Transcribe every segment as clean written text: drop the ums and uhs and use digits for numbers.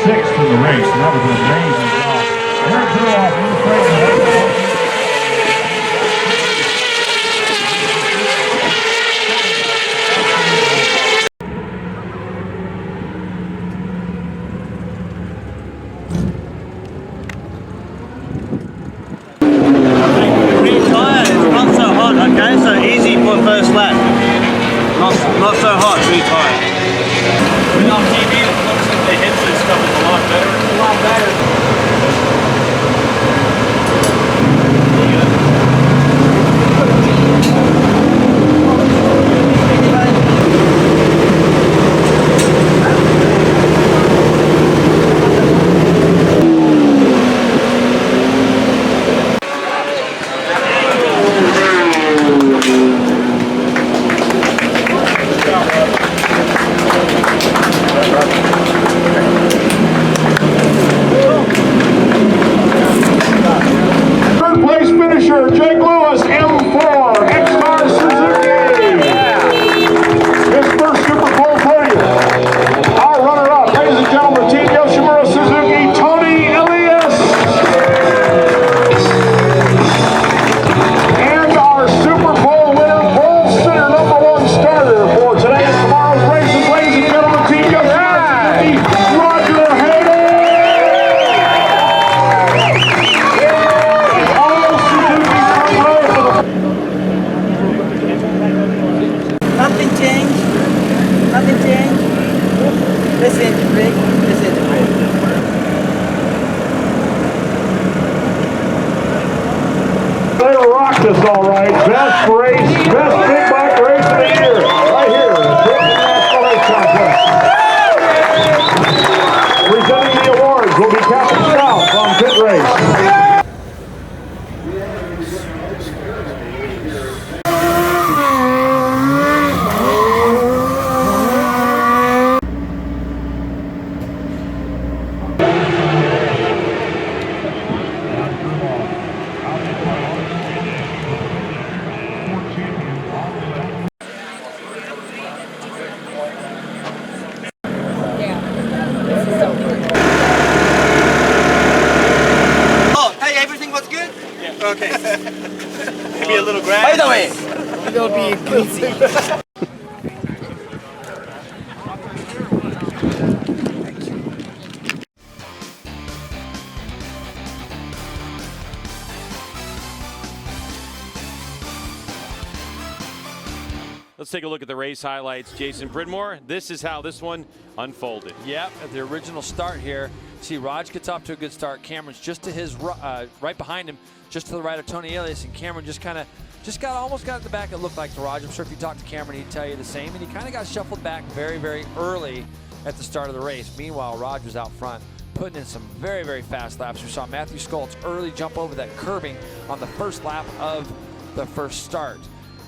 Sixth in the race, and that was an amazing job. Green tyre is not so hot, okay? So easy for first lap. Not so hot, green tyre. With our TV, it looks like the headset stuff is a lot better. A lot better. This all right. Best race, best big bike race of the year, right here in the Pittsburgh International Race Complex. Presenting the awards will be Captain Scout from Pit Race. Okay. Maybe a little grass. By the way, it'll be greasy. Let's take a look at the race highlights. Jason Bridmore, this is how this one unfolded. Yep, at the original start here, see Raj gets off to a good start. Cameron's just to his right behind him, just to the right of Toni Elias, and Cameron almost got at the back. It looked like to Raj. I'm sure if you talk to Cameron, he'd tell you the same. And he kind of got shuffled back very, very early at the start of the race. Meanwhile, Raj was out front, putting in some very, very fast laps. We saw Matthew Skoltz early jump over that curbing on the first lap of the first start.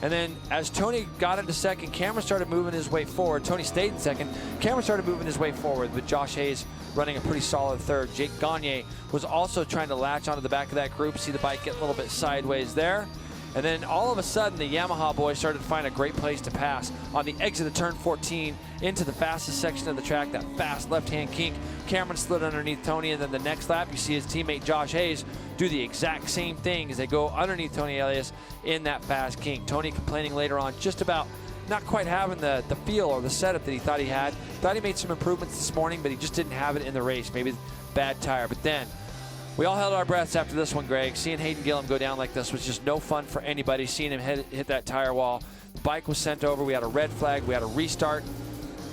And then as Toni got into second, Cameron started moving his way forward. Toni stayed in second. Cameron started moving his way forward with Josh Hayes running a pretty solid third. Jake Gagne was also trying to latch onto the back of that group. See the bike get a little bit sideways there. And then all of a sudden, the Yamaha boys started to find a great place to pass on the exit of turn 14 into the fastest section of the track, that fast left-hand kink. Cameron slid underneath Toni, and then the next lap, you see his teammate Josh Hayes do the exact same thing as they go underneath Toni Elias in that fast kink. Toni complaining later on just about not quite having the feel or the setup that he thought he had. Thought he made some improvements this morning, but he just didn't have it in the race. Maybe bad tire. But then we all held our breaths after this one, Greg. Seeing Hayden Gillum go down like this was just no fun for anybody. Seeing him hit that tire wall. The bike was sent over. We had a red flag. We had a restart.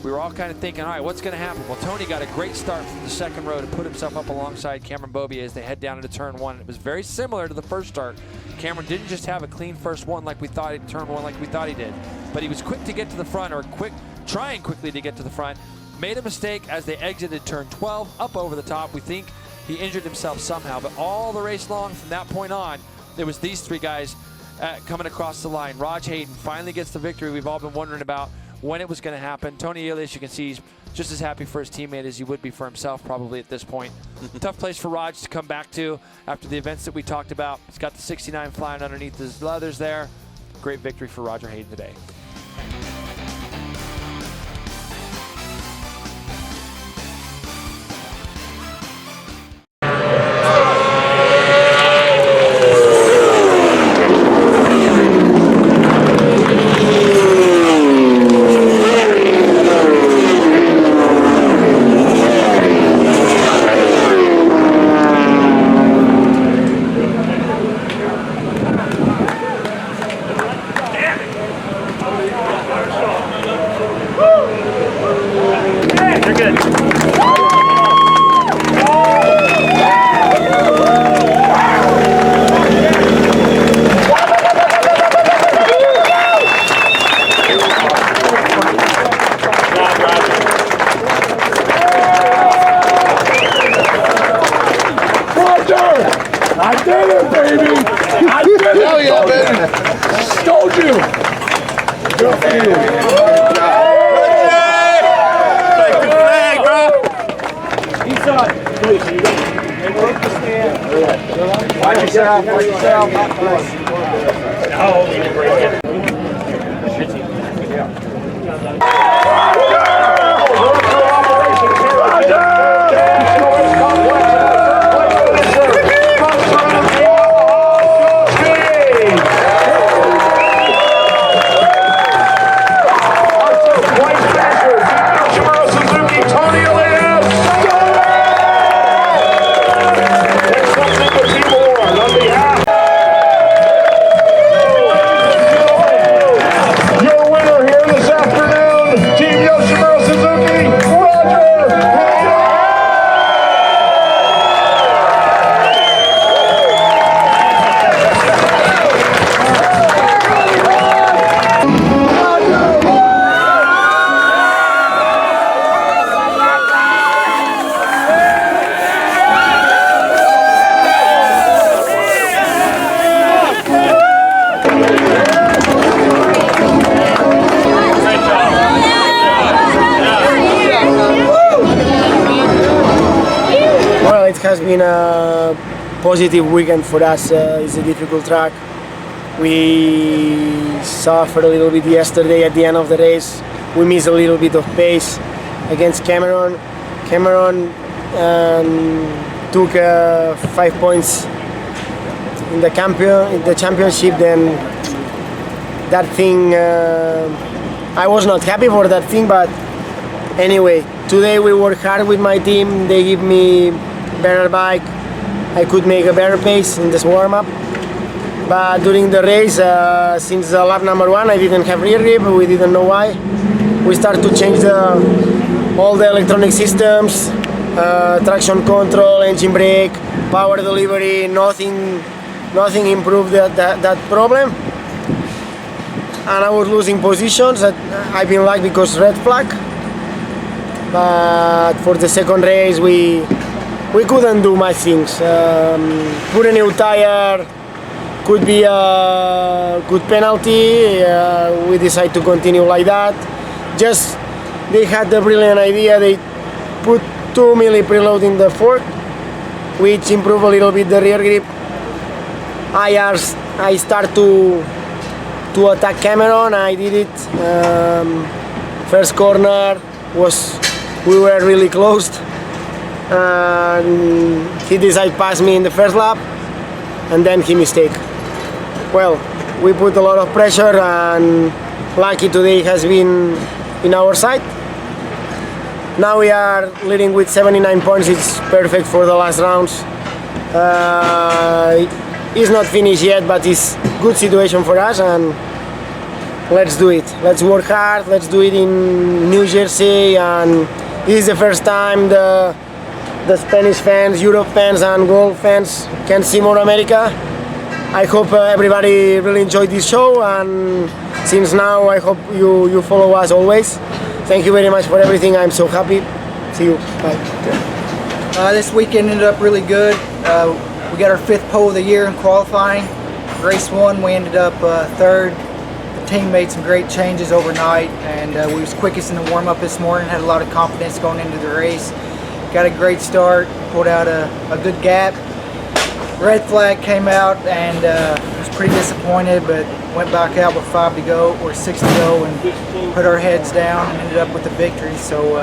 We were all kind of thinking, all right, what's going to happen? Well, Toni got a great start from the second row to put himself up alongside Cameron Beaubier as they head down into turn one. It was very similar to the first start. Cameron didn't just have a clean first one like we thought, turn one like we thought he did, but he was quick to get to the front, or trying quickly to get to the front. Made a mistake as they exited turn 12, up over the top. We think he injured himself somehow, but all the race long from that point on, it was these three guys coming across the line. Raj Hayden finally gets the victory we've all been wondering about when it was going to happen. Toni Elias, you can see, he's just as happy for his teammate as he would be for himself probably at this point. Tough place for Raj to come back to after the events that we talked about. He's got the 69 flying underneath his leathers there. Great victory for Roger Hayden today. yourself. Watch yourself. YOSHIMURA Suzuki, Toni, Elias. It's something to be more on behalf. Your winner here this afternoon, Team YOSHIMURA Suzuki, Roger. Well, it has been a positive weekend for us. It's a difficult track. We suffered a little bit yesterday at the end of the race. We missed a little bit of pace against Cameron. Cameron took 5 points in the championship. Then that thing, I was not happy for that thing, but anyway, today we worked hard with my team. They give me better bike. I could make a better pace in this warm-up. But during the race, since lap number 1, I didn't have rear grip. We didn't know why. We started to change all the electronic systems, traction control, engine brake, power delivery. Nothing improved that problem. And I was losing positions. I've been lucky because red flag. But for the second race, we couldn't do much things. Put a new tire could be a good penalty. We decided to continue like that. Just they had the brilliant idea. They put 2 milli preload in the fork, which improved a little bit the rear grip. I start to attack Cameron. I did it. First corner we were really close. And he decided to pass me in the first lap, and then he mistake. Well, we put a lot of pressure, and lucky today has been in our side. Now we are leading with 79 points. It's perfect for the last rounds. It's not finished yet, but it's good situation for us, and let's do it. Let's work hard. Let's do it in New Jersey, and this is the first time the Spanish fans, Europe fans, and World fans can see MotoAmerica. I hope everybody really enjoyed this show, and since now I hope you follow us always. Thank you very much for everything. I'm so happy. See you. Bye. This weekend ended up really good. We got our 5th pole of the year in qualifying. Race 1, we ended up 3rd. The team made some great changes overnight, and we was quickest in the warm-up this morning. Had a lot of confidence going into the race. Got a great start, pulled out a good gap. Red flag came out, and was pretty disappointed, but went back out with 5 to go or 6 to go, and put our heads down and ended up with the victory. So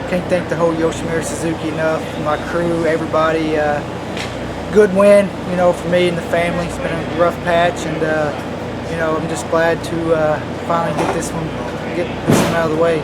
can't thank the whole YOSHIMURA Suzuki enough, my crew, everybody. Good win, you know, for me and the family. It's been a rough patch, and you know, I'm just glad to finally get this one out of the way.